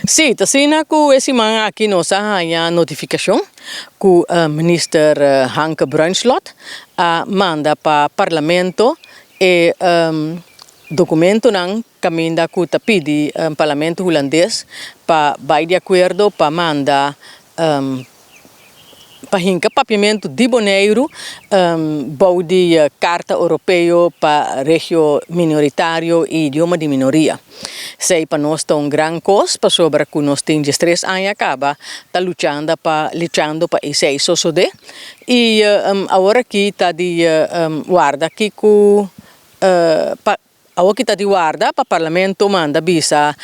Sim, assim que esse manhã aqui nós a notificação que o ministro Hanke Bruinslot manda para o parlamento e documento não caminha que está pedi parlamento holandês para vai de acordo para mandar para hinka papiamento de boneiro bau de carta europeia para regio minoritário e idioma de minoria. Sei para nós está grande coisa para sobre que nós temos 3 anos acaba tá lutando para esse isso de e agora aqui está de guarda aqui que agora que está de guarda para o parlamento manda visa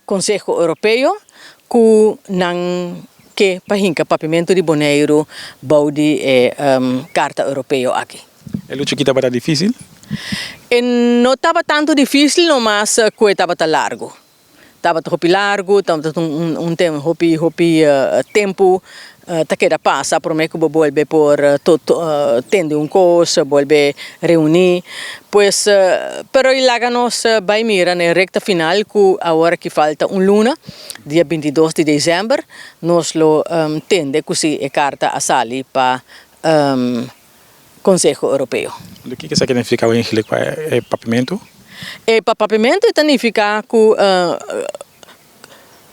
Conselho Europeu que não que para hinka papiamento de boneiro baudi e carta europeia aqui. É luta que estava difícil? E não estava tanto difícil, mas que estava largo. Estava largo, estava tempo tá queda passa para mim que vou volver por tende coisa, volver reunir, pois pero ilaga nós vai mirar na recta final que agora que falta luna, dia 22 de dezembro, nós lo tende que a carta a sali para Conselho Europeu. O que significa o papiamento? E papiamento significa que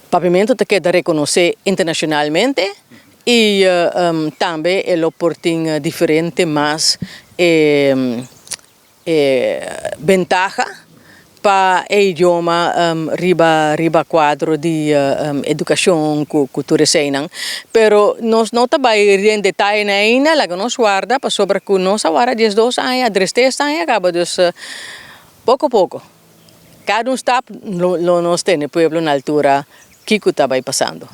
papiamento te queda reconhecer internacionalmente e também é oportunidade diferente, mas ventaja para o idioma riba quadro de educação que tu ensinam. Pero nós não trabalhamos em detalhe ainda, lá nós guarda para sobre que nós agora 12 anos, 13 anos acaba, dus pouco a pouco. Cada está nós tem no pueblo na altura que está passando.